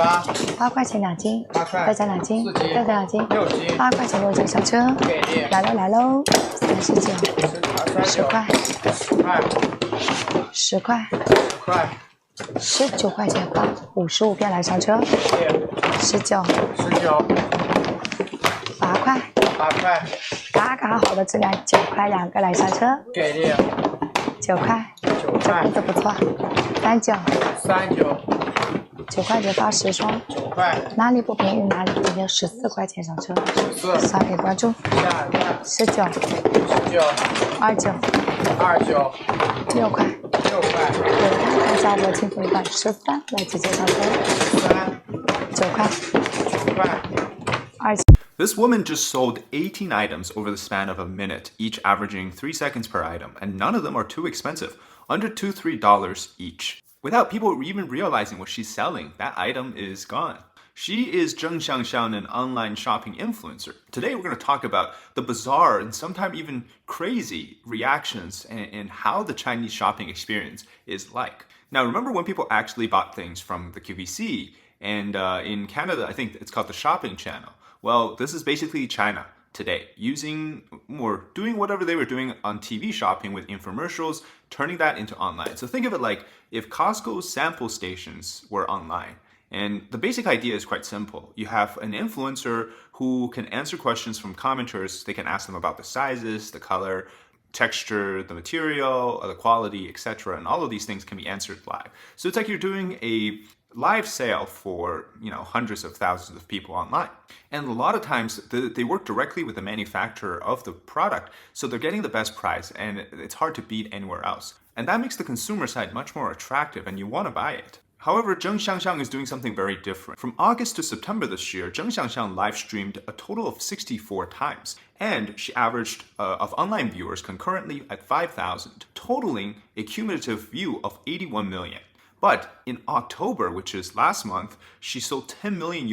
8块钱2斤8块再加2斤4斤再加2斤6斤8块钱6斤上车，给力来喽39 10块10块19块钱发55遍来上车19 8块嘎嘎好的质量9块2个来上车给力9块这不错39 9块9发10双9块哪里不便宜哪里今天14块钱上车刷给关注19 29 6块看一下我清楚一半13来直接上车9块20 This woman just sold 18 items over the span of a minute, each averaging 3 seconds per item, and none of them are too expensive, under $2-3 each. Without people even realizing what she's selling, that item is gone. She is Zheng Xiangxiang, an online shopping influencer. Today we're going to talk about the bizarre and sometimes even crazy reactions and how the Chinese shopping experience is like. Now remember when people actually bought things from the QVC, and in Canada I think it's called the shopping channel. Well, this is basically China today, using or doing whatever they were doing on TV shopping with infomercials, turning that into online. So think of it like if Costco's sample stations were online. And the basic idea is quite simple. You have an influencer who can answer questions from commenters. They can ask them about the sizes, the color, texture, the material, the quality, etc. And all of these things can be answered live. So it's like you're doing a live sale for hundreds of thousands of people online. And a lot of times they work directly with the manufacturer of the product, so they're getting the best price and it's hard to beat anywhere else. And that makes the consumer side much more attractive and you want to buy it. However, Zheng Xiangxiang is doing something very different. From August to September this year, Zheng Xiangxiang live streamed a total of 64 times, and she averaged of online viewers concurrently at 5,000, totaling a cumulative view of 81 million. But in October, which is last month, she sold $10 million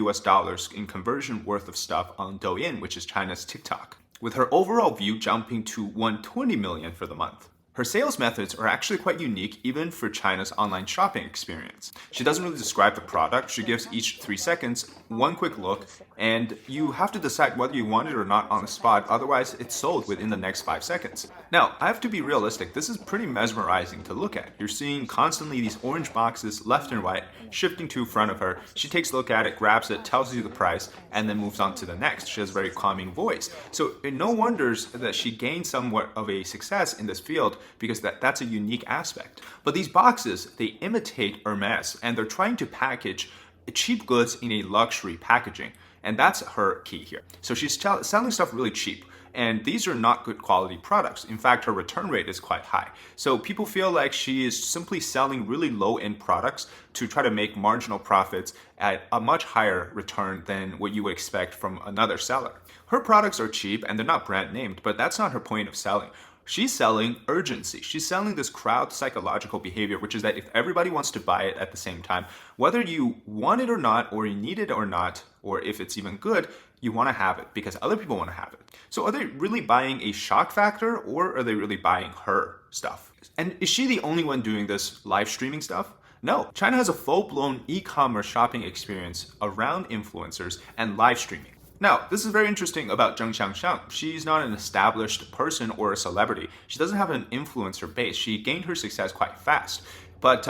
in conversion worth of stuff on Douyin, which is China's TikTok, with her overall view jumping to 120 million for the month. Her sales methods are actually quite unique even for China's online shopping experience. She doesn't really describe the product, she gives each 3 seconds one quick look, and you have to decide whether you want it or not on the spot, otherwise it's sold within the next 5 seconds. Now, I have to be realistic, this is pretty mesmerizing to look at. You're seeing constantly these orange boxes left and right, shifting to in front of her. She takes a look at it, grabs it, tells you the price, and then moves on to the next. She has a very calming voice. So it no wonders that she gained somewhat of a success in this field, because that's a unique aspect. But these boxes, they imitate Hermes, and they're trying to package cheap goods in a luxury packaging. And that's her key here. So she's selling stuff really cheap. And these are not good quality products. In fact, her return rate is quite high. So people feel like she is simply selling really low-end products to try to make marginal profits at a much higher return than what you would expect from another seller. Her products are cheap and they're not brand named, but that's not her point of selling. She's selling urgency. She's selling this crowd psychological behavior, which is that if everybody wants to buy it at the same time, whether you want it or not, or you need it or not, or if it's even good, you want to have it because other people want to have it. So are they really buying a shock factor, or are they really buying her stuff? And is she the only one doing this live streaming stuff? No, China has a full-blown e-commerce shopping experience around influencers and live streaming. Now, this is very interesting about Zheng Xiangxiang. She's not an established person or a celebrity. She doesn't have an influencer base. She gained her success quite fast. But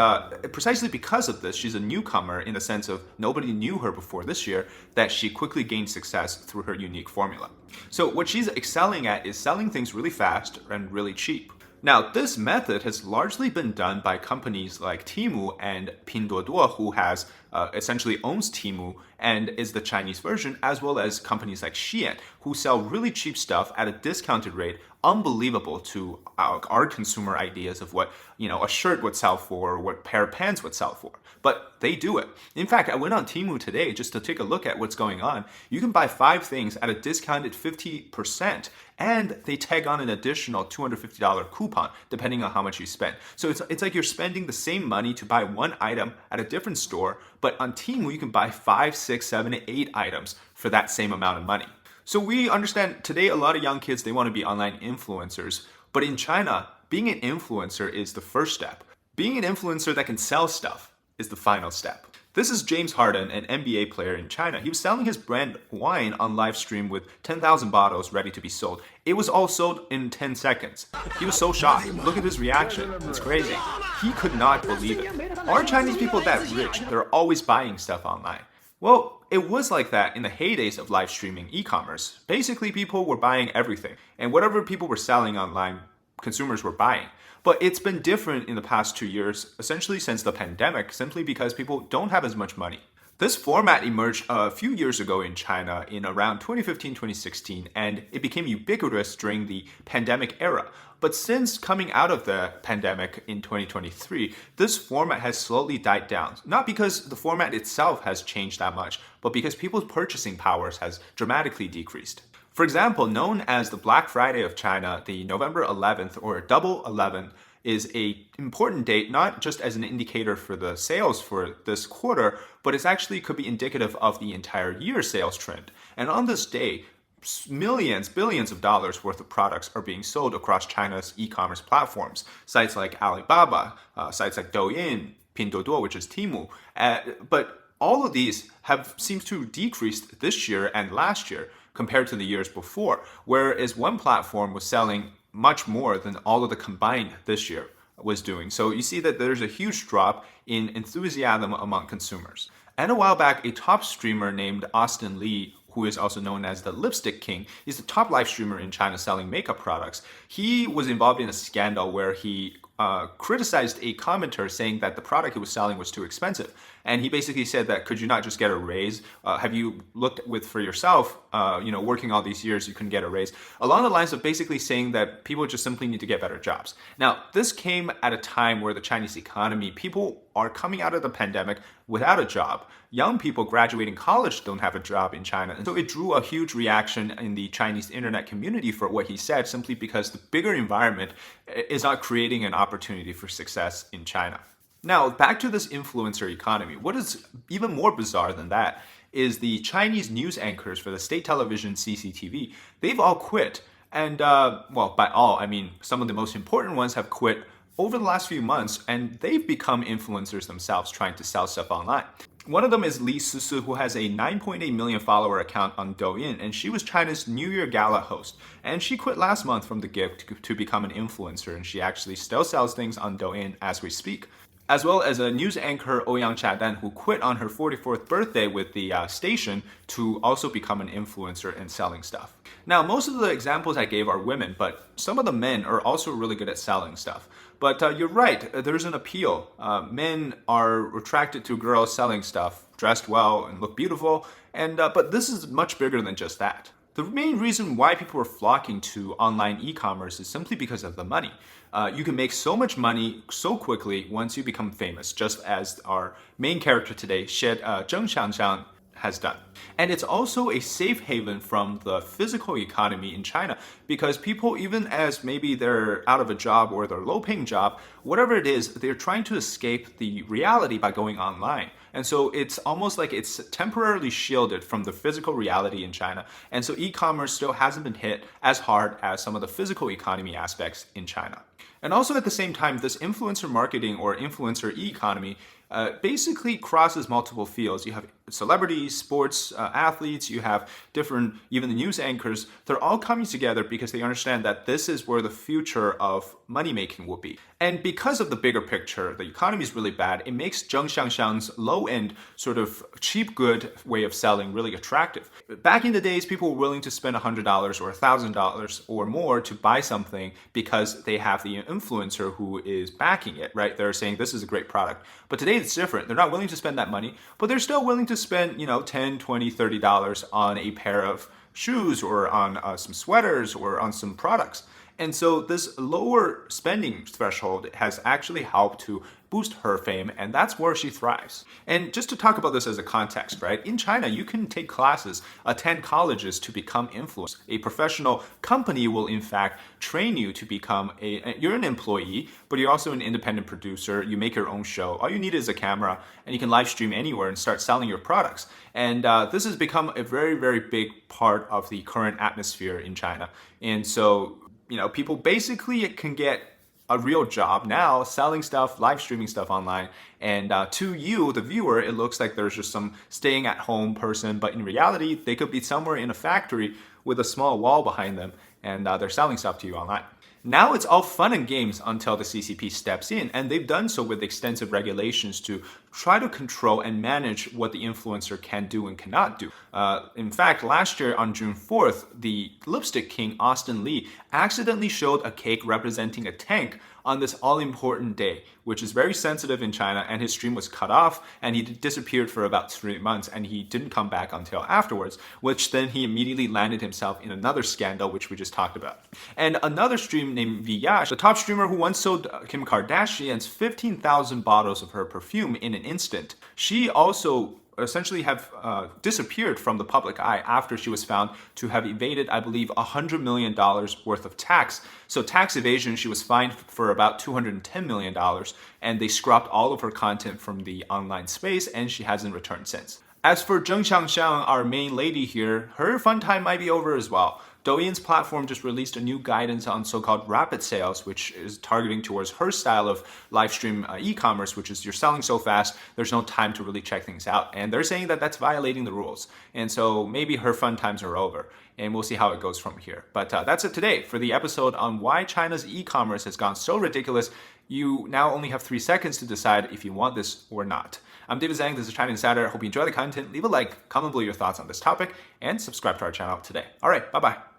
precisely because of this, she's a newcomer in the sense of nobody knew her before this year, that she quickly gained success through her unique formula. So what she's excelling at is selling things really fast and really cheap. Now, this method has largely been done by companies like Temu and Pinduoduo, who has essentially owns Temu and is the Chinese version, as well as companies like Shein, who sell really cheap stuff at a discounted rate, unbelievable to our consumer ideas of what a shirt would sell for, or what pair of pants would sell for. But they do it. In fact, I went on Temu today just to take a look at what's going on. You can buy 5 things at a discounted 50%, and they tag on an additional $250 coupon, depending on how much you spend. So it's like you're spending the same money to buy one item at a different store, but on Temu you can buy 5, 6, 7, 8 items for that same amount of money. So we understand today a lot of young kids, they want to be online influencers, but in China, being an influencer is the first step. Being an influencer that can sell stuff is the final step. This is James Harden, an NBA player in China. He was selling his brand wine on live stream with 10,000 bottles ready to be sold. It was all sold in 10 seconds. He was so shocked. Look at his reaction. It's crazy. He could not believe it. Are Chinese people that rich? They're always buying stuff online. Well, it was like that in the heydays of live streaming e-commerce. Basically, people were buying everything, and whatever people were selling online, consumers were buying. But it's been different in the past 2 years, essentially since the pandemic, simply because people don't have as much money. This format emerged a few years ago in China in around 2015-2016, and it became ubiquitous during the pandemic era. But since coming out of the pandemic in 2023, this format has slowly died down. Not because the format itself has changed that much, but because people's purchasing powers has dramatically decreased. For example, known as the Black Friday of China, the November 11th or Double 11 is an important date, not just as an indicator for the sales for this quarter, but it actually could be indicative of the entire year sales trend. And on this day, millions, billions of dollars worth of products are being sold across China's e-commerce platforms. Sites like Alibaba, sites like Douyin, Pinduoduo, which is Temu. But all of these seems to decrease this year and last year compared to the years before, whereas one platform was selling much more than all of the combined this year was doing. So you see that there's a huge drop in enthusiasm among consumers. And a while back, a top streamer named Austin Lee, who is also known as the Lipstick King, is the top live streamer in China selling makeup products. He was involved in a scandal where he criticized a commenter saying that the product he was selling was too expensive. And he basically said that, could you not just get a raise? Have you looked for yourself, working all these years, you couldn't get a raise? Along the lines of basically saying that people just simply need to get better jobs. Now, this came at a time where the Chinese economy, people are coming out of the pandemic without a job. Young people graduating college don't have a job in China. And so it drew a huge reaction in the Chinese internet community for what he said, simply because the bigger environment is not creating an opportunity for success in China. Now, back to this influencer economy. What is even more bizarre than that is the Chinese news anchors for the state television CCTV. They've all quit. And, by all, I mean, some of the most important ones have quit over the last few months, and they've become influencers themselves trying to sell stuff online. One of them is Li Sisi, who has a 9.8 million follower account on Douyin, and she was China's New Year Gala host. And she quit last month from the gig to become an influencer, and she actually still sells things on Douyin as we speak. As well as a news anchor, Ouyang Chadan, who quit on her 44th birthday with the station to also become an influencer and selling stuff. Now, most of the examples I gave are women, but some of the men are also really good at selling stuff. But you're right, there's an appeal. Men are attracted to girls selling stuff, dressed well and look beautiful, but this is much bigger than just that. The main reason why people are flocking to online e-commerce is simply because of the money. You can make so much money so quickly once you become famous, just as our main character today, Zheng Xiangxiang, has done. And it's also a safe haven from the physical economy in China, because people, even as maybe they're out of a job or they're low-paying job, whatever it is, they're trying to escape the reality by going online. And so it's almost like it's temporarily shielded from the physical reality in China. And so e-commerce still hasn't been hit as hard as some of the physical economy aspects in China. And also at the same time, this influencer marketing or influencer e-economy basically crosses multiple fields. You have celebrities, sports athletes, you have different, even the news anchors. They're all coming together because they understand that this is where the future of money making will be. And because of the bigger picture, the economy is really bad. It makes Zheng Xiangxiang's low-end sort of cheap good way of selling really attractive. Back in the days, people were willing to spend $100 or $1,000 or more to buy something because they have the influencer who is backing it, right? They're saying this is a great product. But today it's different. They're not willing to spend that money, but they're still willing to spend, $10, $20, $30 on a pair of shoes or on some sweaters or on some products. And so this lower spending threshold has actually helped to boost her fame, and that's where she thrives. And just to talk about this as a context, right? In China, you can take classes, attend colleges to become influencers. A professional company will in fact train you to become you're an employee, but you're also an independent producer. You make your own show. All you need is a camera, and you can live stream anywhere and start selling your products. And this has become a very, very big part of the current atmosphere in China. And so, people basically can get a real job now, selling stuff, live streaming stuff online. And to you, the viewer, it looks like there's just some staying at home person, but in reality, they could be somewhere in a factory with a small wall behind them, and they're selling stuff to you online. Now it's all fun and games until the CCP steps in, and they've done so with extensive regulations to try to control and manage what the influencer can do and cannot do. In fact, last year on June 4th, the lipstick king Austin Lee accidentally showed a cake representing a tank on this all-important day, which is very sensitive in China, and his stream was cut off, and he disappeared for about 3 months, and he didn't come back until afterwards, which then he immediately landed himself in another scandal, which we just talked about. And another stream named Viyash, the top streamer who once sold Kim Kardashian's 15,000 bottles of her perfume in an instant, she also essentially have disappeared from the public eye after she was found to have evaded, I believe, $100 million worth of tax. So tax evasion, she was fined for about $210 million, and they scrubbed all of her content from the online space, and she hasn't returned since. As for Zheng Xiangxiang, our main lady here, her fun time might be over as well. Douyin's platform just released a new guidance on so-called rapid sales, which is targeting towards her style of live stream e-commerce, which is you're selling so fast, there's no time to really check things out. And they're saying that that's violating the rules. And so maybe her fun times are over. And we'll see how it goes from here. But that's it today for the episode on why China's e-commerce has gone so ridiculous. You now only have 3 seconds to decide if you want this or not. I'm David Zhang, this is China Insider. Hope you enjoy the content. Leave a like, comment below your thoughts on this topic, and subscribe to our channel today. All right, bye-bye.